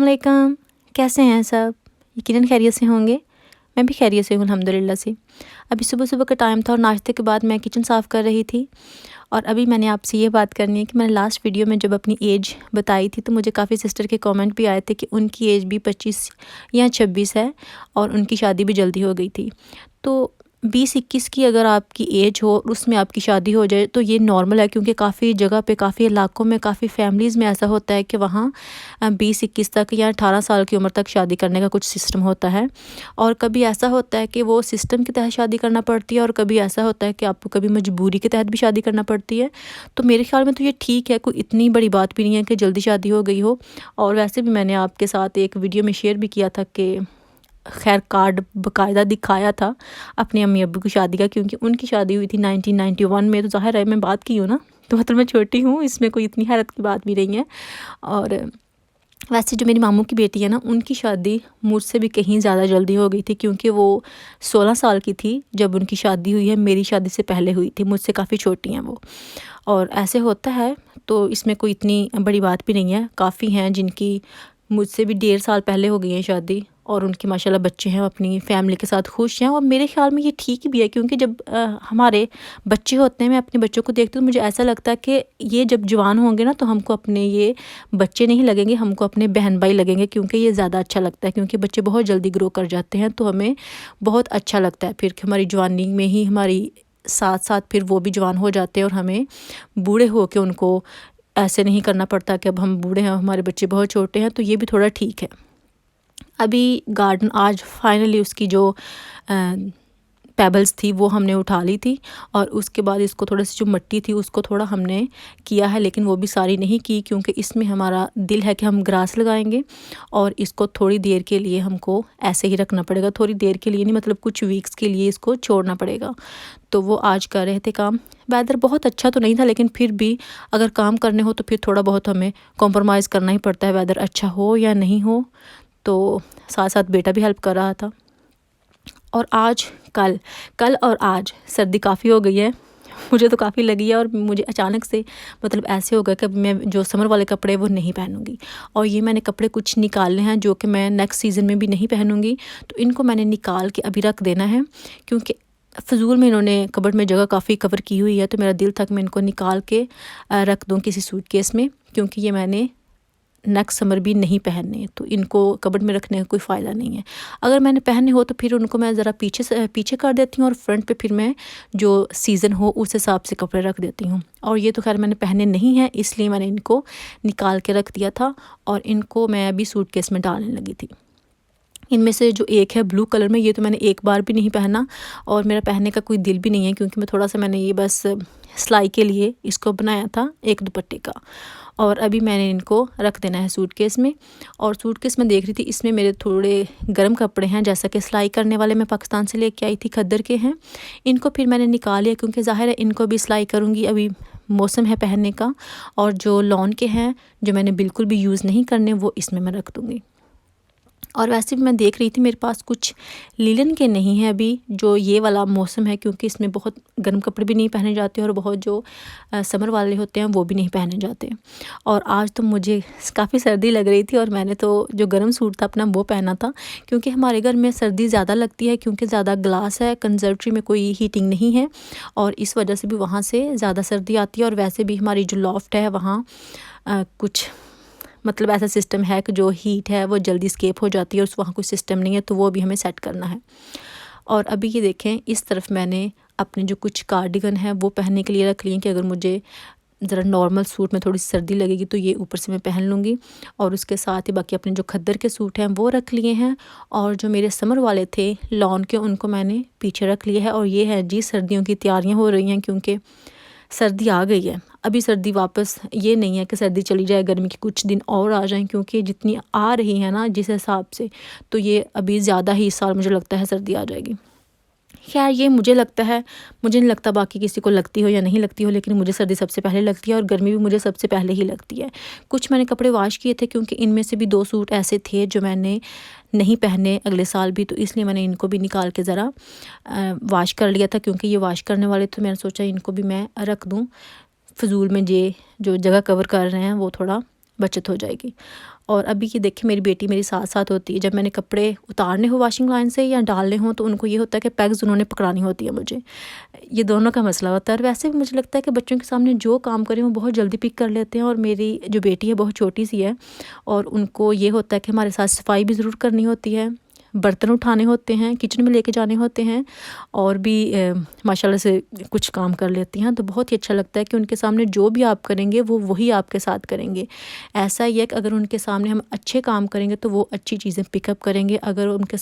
अस्सलामुअलैकुम, कैसे हैं सब? यकीनन खैरियत से होंगे। मैं भी खैरियत से हूँ अल्हम्दुलिल्लाह से। अभी सुबह सुबह का टाइम था और नाश्ते के बाद मैं किचन साफ़ कर रही थी। और अभी मैंने आपसे ये बात करनी है कि मैंने लास्ट वीडियो में जब अपनी एज बताई थी तो मुझे काफ़ी सिस्टर के कमेंट भी आए थे कि उनकी एज भी 25 या 26 है और उनकी शादी भी जल्दी हो गई थी। तो 20-21 की अगर आपकी एज हो उसमें आपकी शादी हो जाए तो ये नॉर्मल है, क्योंकि काफ़ी जगह पे, काफ़ी इलाकों में, काफ़ी फैमिलीज़ में ऐसा होता है कि वहाँ 20-21 तक या 18 साल की उम्र तक शादी करने का कुछ सिस्टम होता है। और कभी ऐसा होता है कि वो सिस्टम के तहत शादी करना पड़ती है और कभी ऐसा होता है कि आपको कभी मजबूरी के तहत भी शादी करना पड़ती है। तो मेरे ख्याल में तो ये ठीक है, कोई इतनी बड़ी बात भी नहीं है कि जल्दी शादी हो गई हो। और वैसे भी मैंने आपके साथ एक वीडियो में शेयर भी किया था कि खैर कार्ड बाकायदा दिखाया था अपने अम्मी अब्बू की शादी का, क्योंकि उनकी शादी हुई थी 1991 में। तो ज़ाहिर है मैं बात की हूँ ना, तो मतलब मैं छोटी हूँ, इसमें कोई इतनी हैरत की बात भी नहीं है। और वैसे जो मेरी मामू की बेटी है ना, उनकी शादी मुझसे भी कहीं ज़्यादा जल्दी हो गई थी, क्योंकि वो 16 साल की थी जब उनकी शादी हुई है। मेरी शादी से पहले हुई थी, मुझसे काफ़ी छोटी हैं वो। और ऐसे होता है, तो इसमें कोई इतनी बड़ी बात भी नहीं है। काफ़ी हैं जिनकी मुझसे भी 1.5 साल पहले हो गई है शादी और उनके माशाल्लाह बच्चे हैं, अपनी फैमिली के साथ खुश हैं। और मेरे ख्याल में ये ठीक भी है, क्योंकि जब हमारे बच्चे होते हैं, मैं अपने बच्चों को देखती हूँ तो मुझे ऐसा लगता है कि ये जब जवान होंगे ना तो हमको अपने ये बच्चे नहीं लगेंगे, हमको अपने बहन भाई लगेंगे, क्योंकि ये ज़्यादा अच्छा लगता है। क्योंकि बच्चे बहुत जल्दी ग्रो कर जाते हैं तो हमें बहुत अच्छा लगता है फिर कि हमारी जवानी में ही हमारी साथ साथ फिर वो भी जवान हो जाते हैं और हमें बूढ़े हो के उनको ऐसे नहीं करना पड़ता कि अब हम बूढ़े हैं, हमारे बच्चे बहुत छोटे हैं। तो ये भी थोड़ा ठीक है। अभी गार्डन आज फाइनली उसकी जो पेबल्स थी वो हमने उठा ली थी और उसके बाद इसको थोड़ी सी जो मिट्टी थी उसको थोड़ा हमने किया है, लेकिन वो भी सारी नहीं की, क्योंकि इसमें हमारा दिल है कि हम ग्रास लगाएंगे और इसको थोड़ी देर के लिए हमको ऐसे ही रखना पड़ेगा। थोड़ी देर के लिए नहीं, मतलब कुछ वीक्स के लिए इसको छोड़ना पड़ेगा। तो वो आज कर रहे थे काम। वेदर बहुत अच्छा तो नहीं था, लेकिन फिर भी अगर काम करने हो तो फिर थोड़ा बहुत हमें कॉम्प्रोमाइज़ करना ही पड़ता है, वेदर अच्छा हो या नहीं हो। तो साथ साथ बेटा भी हेल्प कर रहा था। और आज कल और आज सर्दी काफ़ी हो गई है, मुझे तो काफ़ी लगी है। और मुझे अचानक से मतलब ऐसे हो गया कि मैं जो समर वाले कपड़े वो नहीं पहनूंगी। और ये मैंने कपड़े कुछ निकालने हैं जो कि मैं नेक्स्ट सीज़न में भी नहीं पहनूंगी, तो इनको मैंने निकाल के अभी रख देना है, क्योंकि फ़िज़ूल में इन्होंने कबर्ड में जगह काफ़ी कवर की हुई है। तो मेरा दिल था कि मैं इनको निकाल के रख दूँ किसी सूटकेस में, क्योंकि ये मैंने नेक्स्ट समर भी नहीं पहनने, तो इनको कबर्ड में रखने का कोई फ़ायदा नहीं है। अगर मैंने पहनने हो तो फिर उनको मैं ज़रा पीछे कर देती हूँ और फ्रंट पे फिर मैं जो सीज़न हो उस हिसाब से कपड़े रख देती हूँ। और ये तो खैर मैंने पहने नहीं हैं, इसलिए मैंने इनको निकाल के रख दिया था और इनको मैं अभी सूटकेस में डालने लगी थी। इनमें से जो एक है ब्लू कलर में, ये तो मैंने एक बार भी नहीं पहना और मेरा पहनने का कोई दिल भी नहीं है, क्योंकि मैं थोड़ा सा मैंने ये बस सिलाई के लिए इसको बनाया था एक दुपट्टे का। और अभी मैंने इनको रख देना है सूटकेस में। और सूटकेस में देख रही थी, इसमें मेरे थोड़े गर्म कपड़े हैं, जैसा कि सिलाई करने वाले मैं पाकिस्तान से लेके आई थी, खद्दर के हैं। इनको फिर मैंने निकाल लिया, क्योंकि ज़ाहिर है इनको भी सिलाई करूँगी, अभी मौसम है पहनने का। और जो लॉन के हैं जो मैंने बिल्कुल भी यूज़ नहीं करने, वो इसमें मैं रख दूँगी। और वैसे भी मैं देख रही थी, मेरे पास कुछ लीलन के नहीं है अभी, जो ये वाला मौसम है, क्योंकि इसमें बहुत गर्म कपड़े भी नहीं पहने जाते और बहुत जो समर वाले होते हैं वो भी नहीं पहने जाते। और आज तो मुझे काफ़ी सर्दी लग रही थी और मैंने तो जो गर्म सूट था अपना वो पहना था, क्योंकि हमारे घर में सर्दी ज़्यादा लगती है, क्योंकि ज़्यादा ग्लास है, कंजर्वेटरी में कोई हीटिंग नहीं है और इस वजह से भी वहाँ से ज़्यादा सर्दी आती है। और वैसे भी हमारी जो लॉफ्ट है वहाँ कुछ मतलब ऐसा सिस्टम है कि जो हीट है वो जल्दी स्केप हो जाती है और वहाँ कोई सिस्टम नहीं है, तो वो भी हमें सेट करना है। और अभी ये देखें, इस तरफ मैंने अपने जो कुछ कार्डिगन है वो पहनने के लिए रख लिए कि अगर मुझे ज़रा नॉर्मल सूट में थोड़ी सर्दी लगेगी तो ये ऊपर से मैं पहन लूँगी। और उसके साथ ही बाकी अपने जो खद्दर के सूट हैं वो रख लिए हैं, और जो मेरे समर वाले थे लॉन के उनको मैंने पीछे रख लिया है। और ये है जी, सर्दियों की तैयारियाँ हो रही हैं, क्योंकि सर्दी आ गई है। अभी सर्दी वापस ये नहीं है कि सर्दी चली जाए, गर्मी के कुछ दिन और आ जाएं, क्योंकि जितनी आ रही है ना जिस हिसाब से, तो ये अभी ज़्यादा ही इस साल मुझे लगता है सर्दी आ जाएगी। खैर ये मुझे लगता है, मुझे नहीं लगता बाकी किसी को लगती हो या नहीं लगती हो, लेकिन मुझे सर्दी सबसे पहले लगती है और गर्मी भी मुझे सबसे पहले ही लगती है। कुछ मैंने कपड़े वॉश किए थे, क्योंकि इनमें से भी 2 सूट ऐसे थे जो मैंने नहीं पहने अगले साल भी, तो इसलिए मैंने इनको भी निकाल के ज़रा वॉश कर लिया था, क्योंकि ये वॉश करने वाले तो मैंने सोचा इनको भी मैं रख दूँ फ़िज़ूल में। ये जो जगह कवर कर रहे हैं वो थोड़ा बचत हो जाएगी। और अभी ये देखिए मेरी बेटी मेरे साथ साथ होती है, जब मैंने कपड़े उतारने हो वॉशिंग लाइन से या डालने हो तो उनको ये होता है कि पैग्स उन्होंने पकड़ानी होती है मुझे। ये दोनों का मसला होता है। और वैसे भी मुझे लगता है कि बच्चों के सामने जो काम करें वो बहुत जल्दी पिक कर लेते हैं। और मेरी जो बेटी है बहुत छोटी सी है और उनको ये होता है कि हमारे साथ सफाई भी ज़रूर करनी होती है, बर्तन उठाने होते हैं, किचन में लेके जाने होते हैं और भी माशाल्लाह से कुछ काम कर लेती हैं। तो बहुत ही अच्छा लगता है कि उनके सामने जो भी आप करेंगे वो वही आपके साथ करेंगे। ऐसा ही है कि अगर उनके सामने हम अच्छे काम करेंगे तो वो अच्छी चीज़ें पिकअप करेंगे, अगर उनके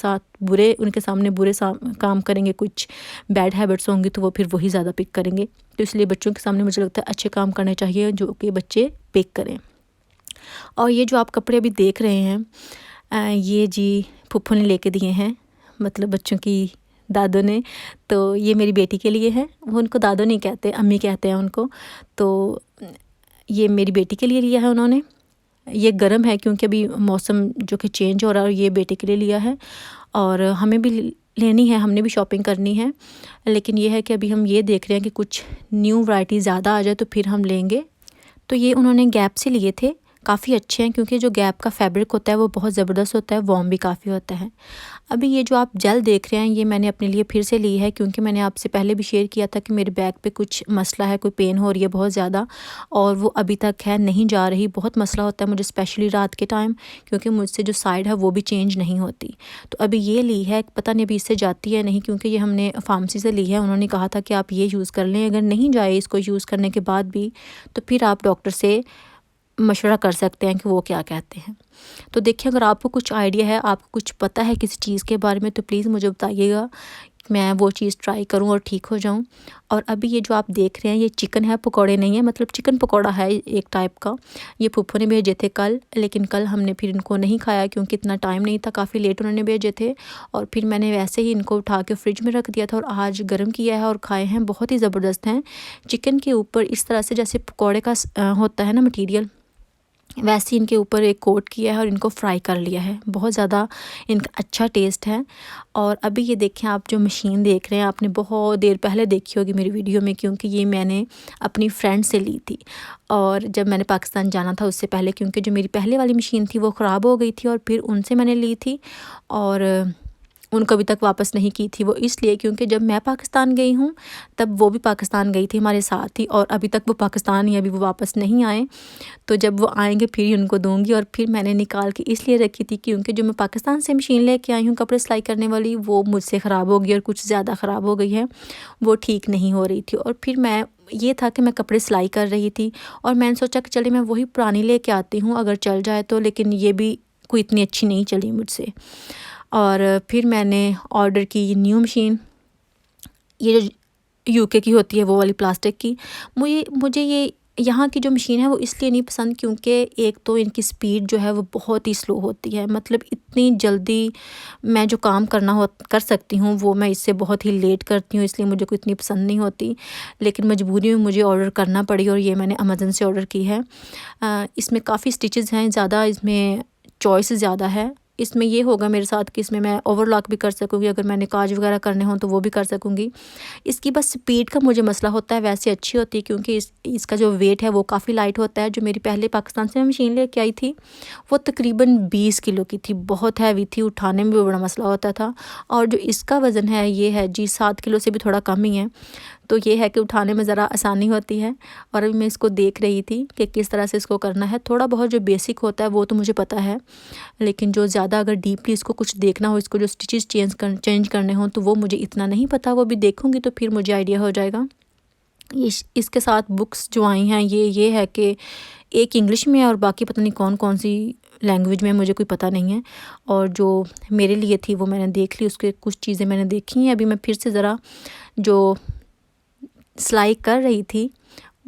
सामने बुरे काम करेंगे, कुछ बैड हैबिट्स होंगी तो वो फिर वही ज़्यादा पिक करेंगे। तो इसलिए बच्चों के सामने मुझे लगता है अच्छे काम करने चाहिए जो कि बच्चे पिक करें। और ये जो आप कपड़े अभी देख रहे हैं ये जी फूफू ने लेके दिए हैं, मतलब बच्चों की दादों ने। तो ये मेरी बेटी के लिए है, वो उनको दादो नहीं कहते, अम्मी कहते हैं उनको। तो ये मेरी बेटी के लिए लिया है उन्होंने। ये गर्म है क्योंकि अभी मौसम जो कि चेंज हो रहा है, और ये बेटे के लिए लिया है। और हमें भी लेनी है, हमने भी शॉपिंग करनी है, लेकिन ये है कि अभी हम ये देख रहे हैं कि कुछ न्यू वैरायटी ज़्यादा आ जाए तो फिर हम लेंगे। तो ये उन्होंने गैप से लिए थे, काफ़ी अच्छे हैं क्योंकि जो गैप का फैब्रिक होता है वो बहुत ज़बरदस्त होता है, वार्म भी काफ़ी होता है। अभी ये जो आप जेल देख रहे हैं ये मैंने अपने लिए फिर से ली है क्योंकि मैंने आपसे पहले भी शेयर किया था कि मेरे बैक पे कुछ मसला है, कोई पेन हो रही है बहुत ज़्यादा, और वो अभी तक है नहीं जा रही। बहुत मसला होता है मुझे स्पेशली रात के टाइम, क्योंकि मुझसे जो साइड है वो भी चेंज नहीं होती। तो अभी ये ली है, पता नहीं अभी इससे जाती है नहीं, क्योंकि ये हमने फार्मेसी से ली है। उन्होंने कहा था कि आप ये यूज़ कर लें, अगर नहीं जाए इसको यूज़ करने के बाद भी तो फिर आप डॉक्टर से मशवरा कर सकते हैं कि वो क्या कहते हैं। तो देखिए अगर आपको कुछ आइडिया है, आपको कुछ पता है किसी चीज़ के बारे में तो प्लीज़ मुझे बताइएगा, मैं वो चीज़ ट्राई करूं और ठीक हो जाऊं। और अभी ये जो आप देख रहे हैं ये चिकन है, पकौड़े नहीं है, मतलब चिकन पकौड़ा है एक टाइप का। ये फूफो ने भेजे थे कल, लेकिन कल हमने फिर इनको नहीं खाया क्योंकि इतना टाइम नहीं था, काफ़ी लेट उन्होंने भेजे थे। और फिर मैंने वैसे ही इनको उठा के फ्रिज में रख दिया था और आज गर्म किया है और खाए हैं, बहुत ही ज़बरदस्त हैं। चिकन के ऊपर इस तरह से जैसे पकौड़े का होता है ना मटीरियल, वैसे इनके ऊपर एक कोट किया है और इनको फ्राई कर लिया है। बहुत ज़्यादा इनका अच्छा टेस्ट है। और अभी ये देखें, आप जो मशीन देख रहे हैं आपने बहुत देर पहले देखी होगी मेरी वीडियो में, क्योंकि ये मैंने अपनी फ्रेंड से ली थी। और जब मैंने पाकिस्तान जाना था उससे पहले, क्योंकि जो मेरी पहले वाली मशीन थी वो ख़राब हो गई थी और फिर उनसे मैंने ली थी। और उनको अभी तक वापस नहीं की थी, वो इसलिए क्योंकि जब मैं पाकिस्तान गई हूँ तब वो भी पाकिस्तान गई थी हमारे साथ ही, और अभी तक वो पाकिस्तान ही, अभी वो वापस नहीं आए। तो जब वो आएंगे फिर ही उनको दूंगी। और फिर मैंने निकाल के इसलिए रखी थी क्योंकि जो मैं पाकिस्तान से मशीन लेके आई हूँ कपड़े सिलाई करने वाली, वो मुझसे ख़राब हो गई और कुछ ज़्यादा ख़राब हो गई है, वो ठीक नहीं हो रही थी। और फिर मैं ये था कि मैं कपड़े सिलाई कर रही थी और मैंने सोचा कि चलिए मैं वही पुरानी लेके आती हूँ अगर चल जाए तो, लेकिन ये भी कोई इतनी अच्छी नहीं चली मुझसे। और फिर मैंने ऑर्डर की ये न्यू मशीन, ये जो यूके की होती है वो वाली प्लास्टिक की। मुझे ये यहाँ की जो मशीन है वो इसलिए नहीं पसंद क्योंकि एक तो इनकी स्पीड जो है वो बहुत ही स्लो होती है, मतलब इतनी जल्दी मैं जो काम कर सकती हूँ वो मैं इससे बहुत ही लेट करती हूँ, इसलिए मुझे कोई इतनी पसंद नहीं होती। लेकिन मजबूरी में मुझे ऑर्डर करना पड़ी और ये मैंने अमेज़न से ऑर्डर की है। इसमें काफ़ी स्टिचेस हैं ज़्यादा, इसमें चॉइस ज़्यादा है। इसमें ये होगा मेरे साथ कि इसमें मैं ओवरलॉक भी कर सकूँगी, अगर मैंने काज वगैरह करने हों तो वो भी कर सकूँगी। इसकी बस स्पीड का मुझे मसला होता है, वैसे अच्छी होती है क्योंकि इसका जो वेट है वो काफ़ी लाइट होता है। जो मेरी पहले पाकिस्तान से मैं मशीन लेके आई थी वो तकरीबन 20 किलो की थी, बहुत हैवी थी, उठाने में भी बड़ा मसला होता था। और जो इसका वज़न है ये है जी 7 किलो से भी थोड़ा कम ही है, तो ये है कि उठाने में ज़रा आसानी होती है। और अभी मैं इसको देख रही थी कि किस तरह से इसको करना है। थोड़ा बहुत जो बेसिक होता है वो तो मुझे पता है, लेकिन जो ज़्यादा अगर डीपली इसको कुछ देखना हो, इसको जो स्टिचेस चेंज करने हों तो वो मुझे इतना नहीं पता। वो भी देखूँगी तो फिर मुझे आइडिया हो जाएगा। इसके साथ बुक्स जो आई हैं ये है कि एक इंग्लिश में है और बाकी पता नहीं कौन कौन सी लैंग्वेज में, मुझे कोई पता नहीं है। और जो मेरे लिए थी वो मैंने देख ली, उसके कुछ चीज़ें मैंने देखी हैं। अभी मैं फिर से ज़रा जो सिलाई कर रही थी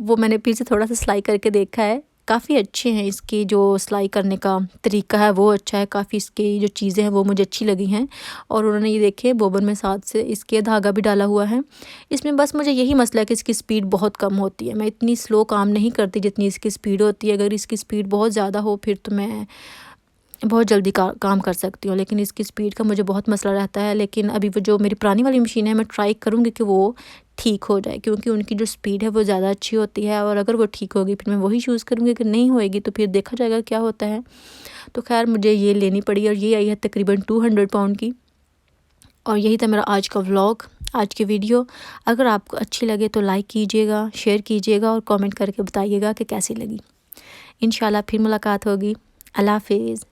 वो मैंने फिर से थोड़ा सा सिलाई करके देखा है, काफ़ी अच्छे हैं इसकी जो सिलाई करने का तरीका है वो अच्छा है, काफ़ी इसकी जो चीज़ें हैं वो मुझे अच्छी लगी हैं। और उन्होंने ये देखे बोबन में साथ से इसके धागा भी डाला हुआ है। इसमें बस मुझे यही मसला है कि इसकी स्पीड बहुत कम होती है, मैं इतनी स्लो काम नहीं करती जितनी इसकी स्पीड होती है। अगर इसकी स्पीड बहुत ज़्यादा हो फिर तो मैं बहुत जल्दी काम कर सकती हूँ, लेकिन इसकी स्पीड का मुझे बहुत मसला रहता है। लेकिन अभी वो जो मेरी पुरानी वाली मशीन है मैं ट्राई करूँगी कि वो ठीक हो जाए, क्योंकि उनकी जो स्पीड है वो ज़्यादा अच्छी होती है, और अगर वो ठीक होगी फिर मैं वही चूज़ करूँगी, अगर नहीं होएगी तो फिर देखा जाएगा क्या होता है। तो खैर मुझे ये लेनी पड़ी और ये आई है तकरीबन 200 पाउंड की। और यही था मेरा आज का व्लॉग, आज की वीडियो। अगर आपको अच्छी लगे तो लाइक कीजिएगा, शेयर कीजिएगा और कमेंट करके बताइएगा कि कैसी लगी। इंशाल्लाह फिर मुलाकात होगी। अल्लाह हाफिज़।